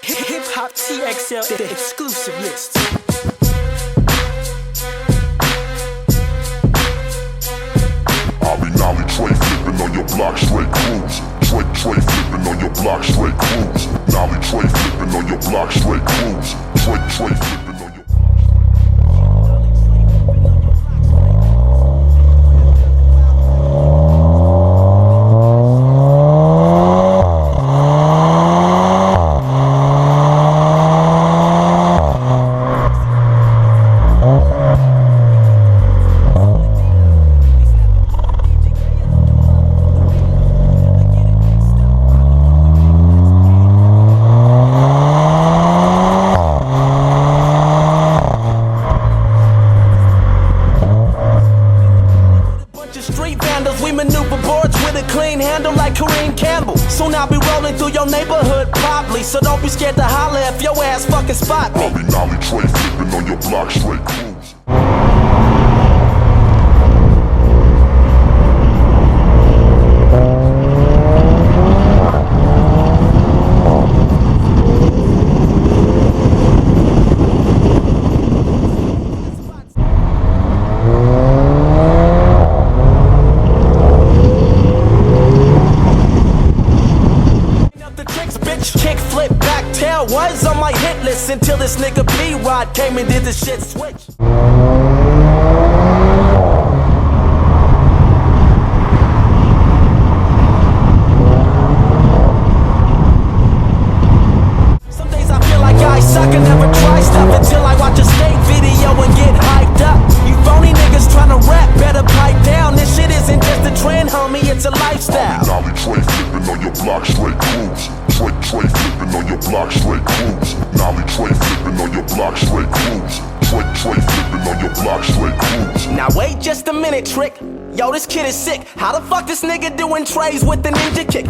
Hip Hop TXL, the exclusive list. I'll be nolly tray flipping on your block, straight cruising. Tray flipping on your block, straight cruising. Nolly tray flipping on your block, straight cruising. Tray flipping on your street vandals, we maneuver boards with a clean handle like Kareem Campbell. Soon I'll be rolling through your neighborhood probably, so don't be scared to holler if your ass fucking spot me. I'll be nolly tray flipping on your block, straight cruising. Kick, flip, back, tail was on my hit list until this nigga P-Rod came and did the shit switch. Some days I feel like I suck and never try stuff until I watch a skate video and get hyped up. You phony niggas tryna rap, better pipe down. This shit isn't just a trend, homie, it's a lifestyle. Nolly tray flipping on your block, straight cruising. Tray flipping on your block, straight cruising. Nolly tray flipping on your block, straight cruising. Tray flipping on your block, straight cruising. Now wait just a minute, Trick. Yo, this kid is sick. How the fuck this nigga doing trays with the ninja kick?